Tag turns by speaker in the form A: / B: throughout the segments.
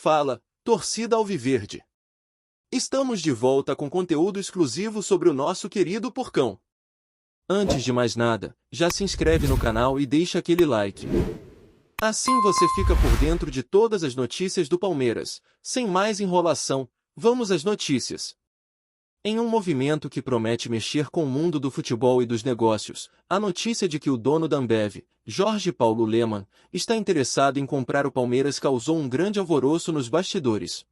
A: Fala, torcida alviverde! Estamos de volta com conteúdo exclusivo sobre o nosso querido Porcão. Antes de mais nada, já se inscreve no canal e deixa aquele like. Assim você fica por dentro de todas as notícias do Palmeiras. Sem mais enrolação, vamos às notícias. Em um movimento que promete mexer com o mundo do futebol e dos negócios, a notícia de que o dono da Ambev, Jorge Paulo Lemann, está interessado em comprar o Palmeiras causou um grande alvoroço nos bastidores.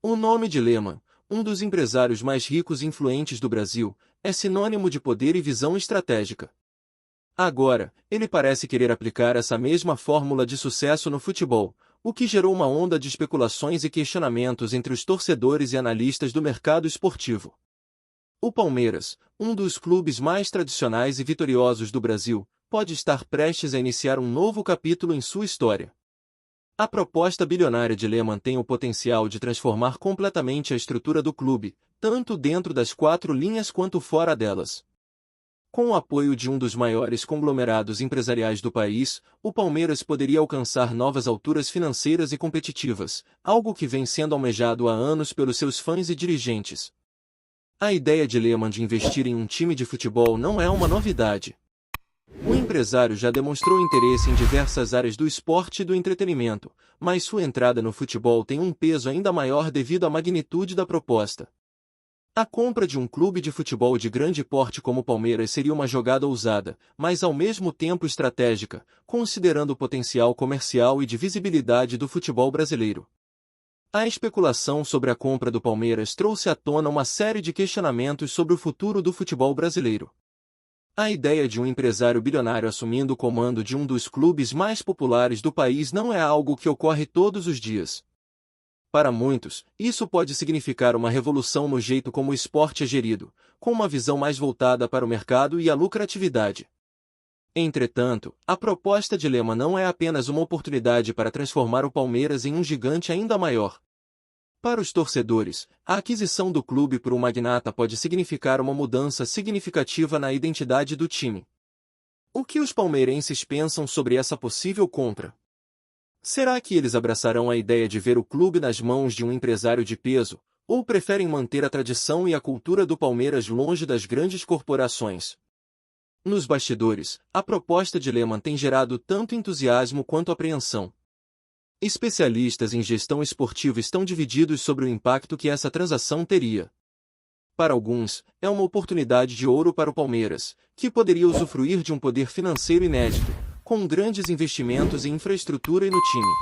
A: O nome de Lemann, um dos empresários mais ricos e influentes do Brasil, é sinônimo de poder e visão estratégica. Agora, ele parece querer aplicar essa mesma fórmula de sucesso no futebol, o que gerou uma onda de especulações e questionamentos entre os torcedores e analistas do mercado esportivo. O Palmeiras, um dos clubes mais tradicionais e vitoriosos do Brasil, pode estar prestes a iniciar um novo capítulo em sua história. A proposta bilionária de Lemann tem o potencial de transformar completamente a estrutura do clube, tanto dentro das quatro linhas quanto fora delas. Com o apoio de um dos maiores conglomerados empresariais do país, o Palmeiras poderia alcançar novas alturas financeiras e competitivas, algo que vem sendo almejado há anos pelos seus fãs e dirigentes. A ideia de Lemann de investir em um time de futebol não é uma novidade. O empresário já demonstrou interesse em diversas áreas do esporte e do entretenimento, mas sua entrada no futebol tem um peso ainda maior devido à magnitude da proposta. A compra de um clube de futebol de grande porte como o Palmeiras seria uma jogada ousada, mas ao mesmo tempo estratégica, considerando o potencial comercial e de visibilidade do futebol brasileiro. A especulação sobre a compra do Palmeiras trouxe à tona uma série de questionamentos sobre o futuro do futebol brasileiro. A ideia de um empresário bilionário assumindo o comando de um dos clubes mais populares do país não é algo que ocorre todos os dias. Para muitos, isso pode significar uma revolução no jeito como o esporte é gerido, com uma visão mais voltada para o mercado e a lucratividade. Entretanto, a proposta de Lemann não é apenas uma oportunidade para transformar o Palmeiras em um gigante ainda maior. Para os torcedores, a aquisição do clube por um magnata pode significar uma mudança significativa na identidade do time. O que os palmeirenses pensam sobre essa possível compra? Será que eles abraçarão a ideia de ver o clube nas mãos de um empresário de peso, ou preferem manter a tradição e a cultura do Palmeiras longe das grandes corporações? Nos bastidores, a proposta de Lemann tem gerado tanto entusiasmo quanto apreensão. Especialistas em gestão esportiva estão divididos sobre o impacto que essa transação teria. Para alguns, é uma oportunidade de ouro para o Palmeiras, que poderia usufruir de um poder financeiro inédito, com grandes investimentos em infraestrutura e no time.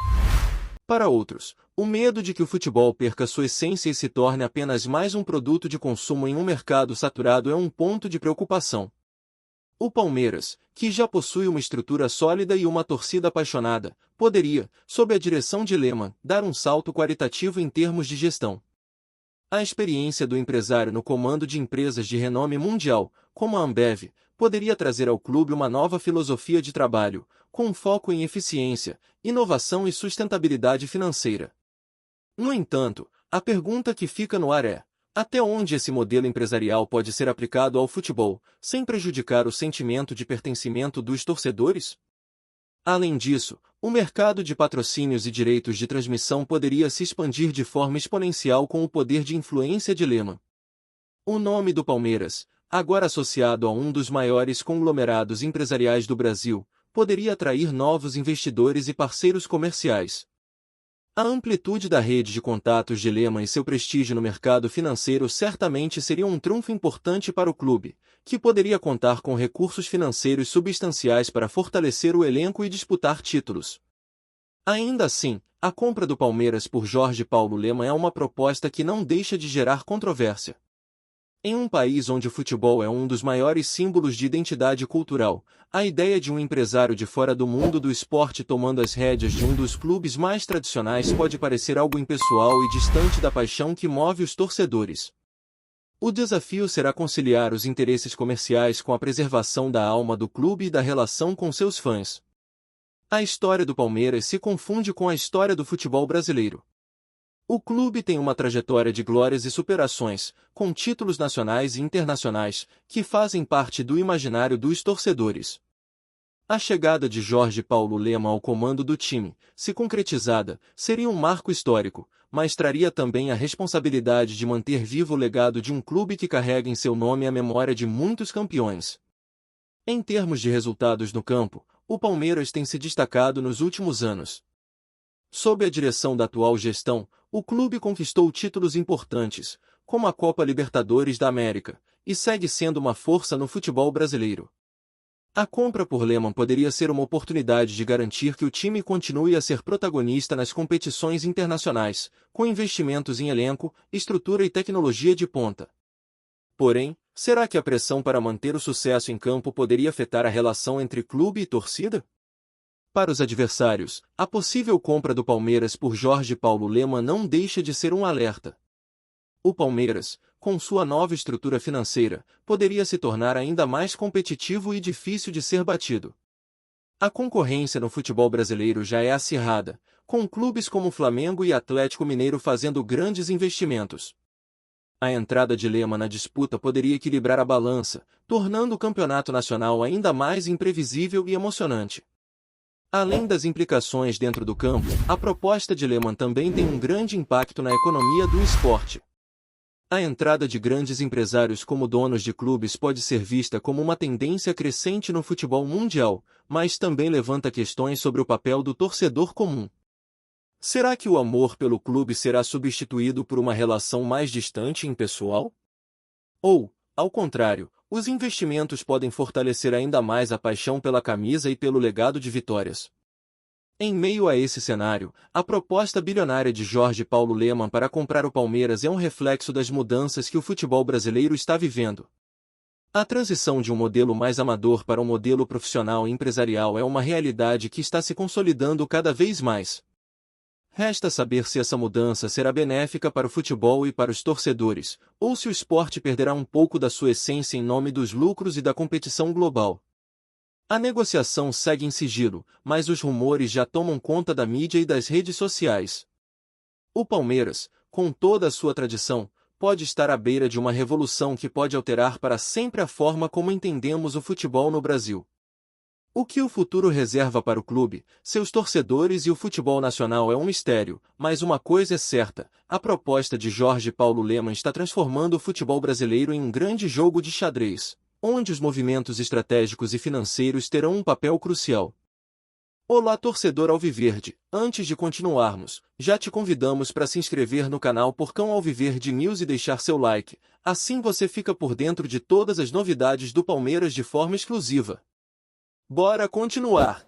A: Para outros, o medo de que o futebol perca sua essência e se torne apenas mais um produto de consumo em um mercado saturado é um ponto de preocupação. O Palmeiras, que já possui uma estrutura sólida e uma torcida apaixonada, poderia, sob a direção de Lemann, dar um salto qualitativo em termos de gestão. A experiência do empresário no comando de empresas de renome mundial, como a Ambev, poderia trazer ao clube uma nova filosofia de trabalho, com foco em eficiência, inovação e sustentabilidade financeira. No entanto, a pergunta que fica no ar é: até onde esse modelo empresarial pode ser aplicado ao futebol, sem prejudicar o sentimento de pertencimento dos torcedores? Além disso, o mercado de patrocínios e direitos de transmissão poderia se expandir de forma exponencial com o poder de influência de Lemann. O nome do Palmeiras, agora associado a um dos maiores conglomerados empresariais do Brasil, poderia atrair novos investidores e parceiros comerciais. A amplitude da rede de contatos de Lemann e seu prestígio no mercado financeiro certamente seriam um trunfo importante para o clube, que poderia contar com recursos financeiros substanciais para fortalecer o elenco e disputar títulos. Ainda assim, a compra do Palmeiras por Jorge Paulo Lemann é uma proposta que não deixa de gerar controvérsia. Em um país onde o futebol é um dos maiores símbolos de identidade cultural, a ideia de um empresário de fora do mundo do esporte tomando as rédeas de um dos clubes mais tradicionais pode parecer algo impessoal e distante da paixão que move os torcedores. O desafio será conciliar os interesses comerciais com a preservação da alma do clube e da relação com seus fãs. A história do Palmeiras se confunde com a história do futebol brasileiro. O clube tem uma trajetória de glórias e superações, com títulos nacionais e internacionais, que fazem parte do imaginário dos torcedores. A chegada de Jorge Paulo Lemann ao comando do time, se concretizada, seria um marco histórico, mas traria também a responsabilidade de manter vivo o legado de um clube que carrega em seu nome a memória de muitos campeões. Em termos de resultados no campo, o Palmeiras tem se destacado nos últimos anos. Sob a direção da atual gestão, o clube conquistou títulos importantes, como a Copa Libertadores da América, e segue sendo uma força no futebol brasileiro. A compra por Lemann poderia ser uma oportunidade de garantir que o time continue a ser protagonista nas competições internacionais, com investimentos em elenco, estrutura e tecnologia de ponta. Porém, será que a pressão para manter o sucesso em campo poderia afetar a relação entre clube e torcida? Para os adversários, a possível compra do Palmeiras por Jorge Paulo Lemann não deixa de ser um alerta. O Palmeiras, com sua nova estrutura financeira, poderia se tornar ainda mais competitivo e difícil de ser batido. A concorrência no futebol brasileiro já é acirrada, com clubes como Flamengo e Atlético Mineiro fazendo grandes investimentos. A entrada de Lemann na disputa poderia equilibrar a balança, tornando o campeonato nacional ainda mais imprevisível e emocionante. Além das implicações dentro do campo, a proposta de Lemann também tem um grande impacto na economia do esporte. A entrada de grandes empresários como donos de clubes pode ser vista como uma tendência crescente no futebol mundial, mas também levanta questões sobre o papel do torcedor comum. Será que o amor pelo clube será substituído por uma relação mais distante e impessoal? Ou, ao contrário, os investimentos podem fortalecer ainda mais a paixão pela camisa e pelo legado de vitórias? Em meio a esse cenário, a proposta bilionária de Jorge Paulo Lemann para comprar o Palmeiras é um reflexo das mudanças que o futebol brasileiro está vivendo. A transição de um modelo mais amador para um modelo profissional e empresarial é uma realidade que está se consolidando cada vez mais. Resta saber se essa mudança será benéfica para o futebol e para os torcedores, ou se o esporte perderá um pouco da sua essência em nome dos lucros e da competição global. A negociação segue em sigilo, mas os rumores já tomam conta da mídia e das redes sociais. O Palmeiras, com toda a sua tradição, pode estar à beira de uma revolução que pode alterar para sempre a forma como entendemos o futebol no Brasil. O que o futuro reserva para o clube, seus torcedores e o futebol nacional é um mistério, mas uma coisa é certa, a proposta de Jorge Paulo Lemann está transformando o futebol brasileiro em um grande jogo de xadrez, onde os movimentos estratégicos e financeiros terão um papel crucial. Olá, torcedor alviverde, antes de continuarmos, já te convidamos para se inscrever no canal Porcão Alviverde News e deixar seu like, assim você fica por dentro de todas as novidades do Palmeiras de forma exclusiva. Bora continuar!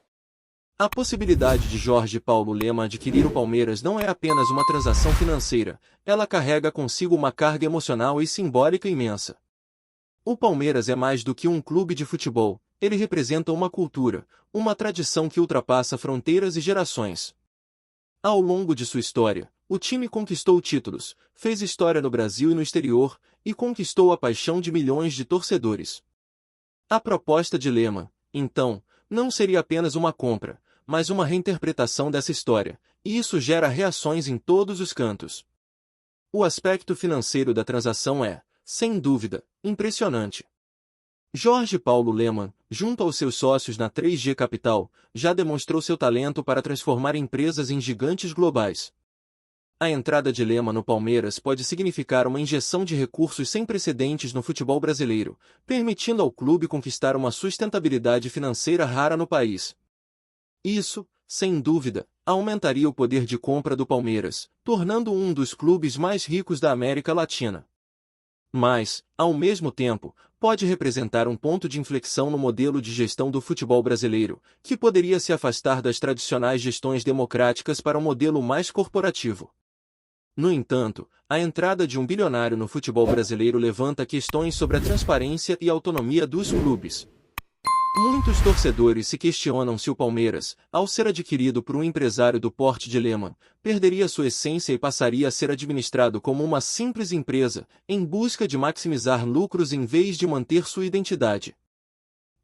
A: A possibilidade de Jorge Paulo Lemann adquirir o Palmeiras não é apenas uma transação financeira, ela carrega consigo uma carga emocional e simbólica imensa. O Palmeiras é mais do que um clube de futebol, ele representa uma cultura, uma tradição que ultrapassa fronteiras e gerações. Ao longo de sua história, o time conquistou títulos, fez história no Brasil e no exterior, e conquistou a paixão de milhões de torcedores. A proposta de Lemann, então, não seria apenas uma compra, mas uma reinterpretação dessa história, e isso gera reações em todos os cantos. O aspecto financeiro da transação é, sem dúvida, impressionante. Jorge Paulo Lemann, junto aos seus sócios na 3G Capital, já demonstrou seu talento para transformar empresas em gigantes globais. A entrada de Lemann no Palmeiras pode significar uma injeção de recursos sem precedentes no futebol brasileiro, permitindo ao clube conquistar uma sustentabilidade financeira rara no país. Isso, sem dúvida, aumentaria o poder de compra do Palmeiras, tornando-o um dos clubes mais ricos da América Latina. Mas, ao mesmo tempo, pode representar um ponto de inflexão no modelo de gestão do futebol brasileiro, que poderia se afastar das tradicionais gestões democráticas para um modelo mais corporativo. No entanto, a entrada de um bilionário no futebol brasileiro levanta questões sobre a transparência e autonomia dos clubes. Muitos torcedores se questionam se o Palmeiras, ao ser adquirido por um empresário do porte de Lemann, perderia sua essência e passaria a ser administrado como uma simples empresa, em busca de maximizar lucros em vez de manter sua identidade.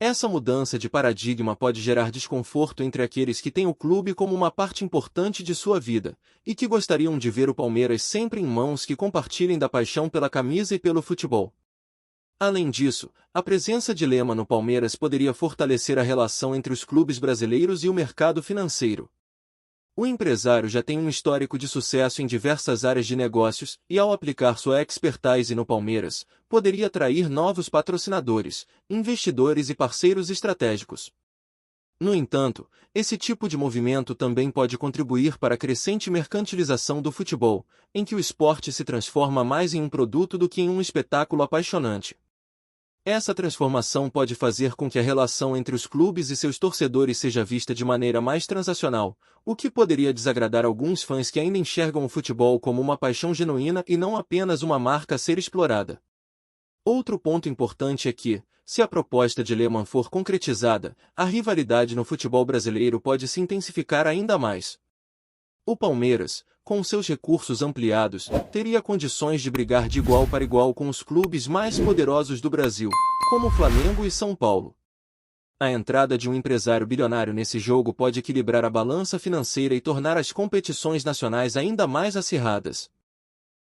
A: Essa mudança de paradigma pode gerar desconforto entre aqueles que têm o clube como uma parte importante de sua vida, e que gostariam de ver o Palmeiras sempre em mãos que compartilhem da paixão pela camisa e pelo futebol. Além disso, a presença de Lema no Palmeiras poderia fortalecer a relação entre os clubes brasileiros e o mercado financeiro. O empresário já tem um histórico de sucesso em diversas áreas de negócios e, ao aplicar sua expertise no Palmeiras, poderia atrair novos patrocinadores, investidores e parceiros estratégicos. No entanto, esse tipo de movimento também pode contribuir para a crescente mercantilização do futebol, em que o esporte se transforma mais em um produto do que em um espetáculo apaixonante. Essa transformação pode fazer com que a relação entre os clubes e seus torcedores seja vista de maneira mais transacional, o que poderia desagradar alguns fãs que ainda enxergam o futebol como uma paixão genuína e não apenas uma marca a ser explorada. Outro ponto importante é que, se a proposta de Lehmann for concretizada, a rivalidade no futebol brasileiro pode se intensificar ainda mais. O Palmeiras, com seus recursos ampliados, teria condições de brigar de igual para igual com os clubes mais poderosos do Brasil, como Flamengo e São Paulo. A entrada de um empresário bilionário nesse jogo pode equilibrar a balança financeira e tornar as competições nacionais ainda mais acirradas.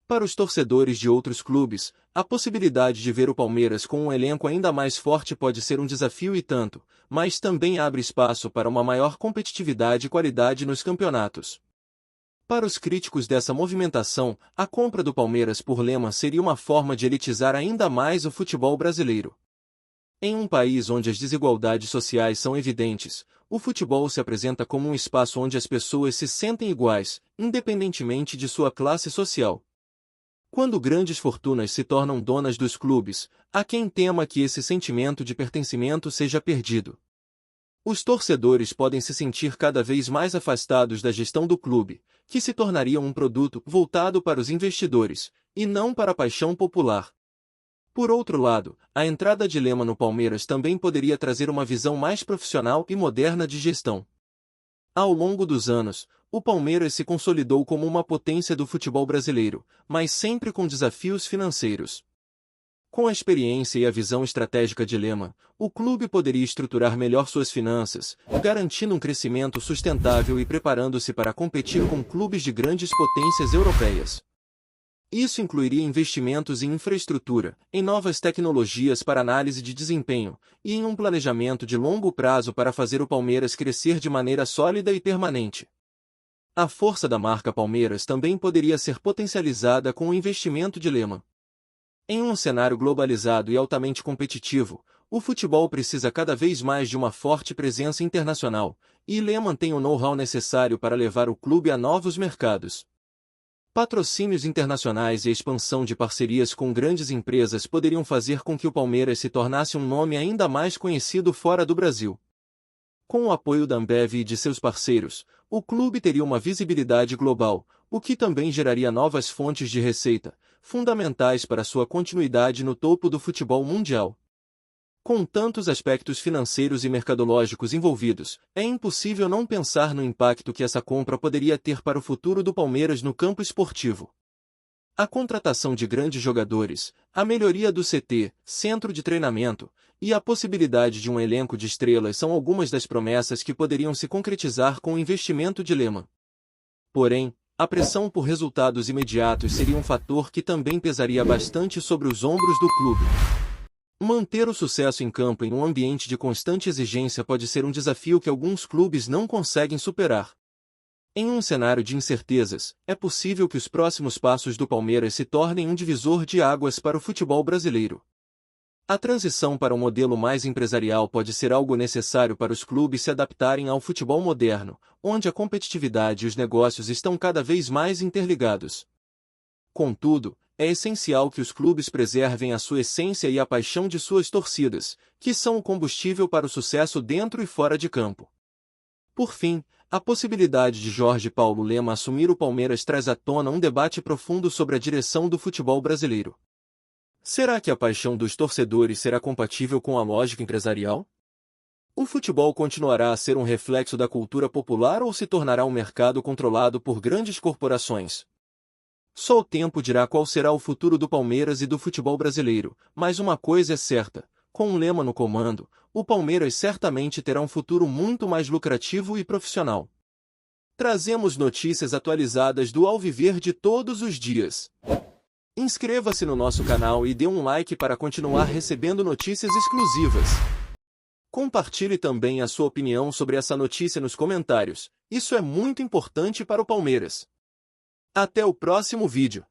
A: Para os torcedores de outros clubes, a possibilidade de ver o Palmeiras com um elenco ainda mais forte pode ser um desafio e tanto, mas também abre espaço para uma maior competitividade e qualidade nos campeonatos. Para os críticos dessa movimentação, a compra do Palmeiras por Lehmann seria uma forma de elitizar ainda mais o futebol brasileiro. Em um país onde as desigualdades sociais são evidentes, o futebol se apresenta como um espaço onde as pessoas se sentem iguais, independentemente de sua classe social. Quando grandes fortunas se tornam donas dos clubes, há quem tema que esse sentimento de pertencimento seja perdido. Os torcedores podem se sentir cada vez mais afastados da gestão do clube, que se tornaria um produto voltado para os investidores, e não para a paixão popular. Por outro lado, a entrada de Lehmann no Palmeiras também poderia trazer uma visão mais profissional e moderna de gestão. Ao longo dos anos, o Palmeiras se consolidou como uma potência do futebol brasileiro, mas sempre com desafios financeiros. Com a experiência e a visão estratégica de Lehmann, o clube poderia estruturar melhor suas finanças, garantindo um crescimento sustentável e preparando-se para competir com clubes de grandes potências europeias. Isso incluiria investimentos em infraestrutura, em novas tecnologias para análise de desempenho, e em um planejamento de longo prazo para fazer o Palmeiras crescer de maneira sólida e permanente. A força da marca Palmeiras também poderia ser potencializada com o investimento de Lehmann. Em um cenário globalizado e altamente competitivo, o futebol precisa cada vez mais de uma forte presença internacional, e Lehmann tem o know-how necessário para levar o clube a novos mercados. Patrocínios internacionais e a expansão de parcerias com grandes empresas poderiam fazer com que o Palmeiras se tornasse um nome ainda mais conhecido fora do Brasil. Com o apoio da Ambev e de seus parceiros, o clube teria uma visibilidade global, o que também geraria novas fontes de receita, fundamentais para sua continuidade no topo do futebol mundial. Com tantos aspectos financeiros e mercadológicos envolvidos, é impossível não pensar no impacto que essa compra poderia ter para o futuro do Palmeiras no campo esportivo. A contratação de grandes jogadores, a melhoria do CT, centro de treinamento, e a possibilidade de um elenco de estrelas são algumas das promessas que poderiam se concretizar com o investimento de Lehmann. Porém, a pressão por resultados imediatos seria um fator que também pesaria bastante sobre os ombros do clube. Manter o sucesso em campo em um ambiente de constante exigência pode ser um desafio que alguns clubes não conseguem superar. Em um cenário de incertezas, é possível que os próximos passos do Palmeiras se tornem um divisor de águas para o futebol brasileiro. A transição para um modelo mais empresarial pode ser algo necessário para os clubes se adaptarem ao futebol moderno, onde a competitividade e os negócios estão cada vez mais interligados. Contudo, é essencial que os clubes preservem a sua essência e a paixão de suas torcidas, que são o combustível para o sucesso dentro e fora de campo. Por fim, a possibilidade de Jorge Paulo Lehmann assumir o Palmeiras traz à tona um debate profundo sobre a direção do futebol brasileiro. Será que a paixão dos torcedores será compatível com a lógica empresarial? O futebol continuará a ser um reflexo da cultura popular ou se tornará um mercado controlado por grandes corporações? Só o tempo dirá qual será o futuro do Palmeiras e do futebol brasileiro, mas uma coisa é certa: com o Lehmann no comando, o Palmeiras certamente terá um futuro muito mais lucrativo e profissional. Trazemos notícias atualizadas do Alviverde todos os dias. Inscreva-se no nosso canal e dê um like para continuar recebendo notícias exclusivas. Compartilhe também a sua opinião sobre essa notícia nos comentários. Isso é muito importante para o Palmeiras. Até o próximo vídeo.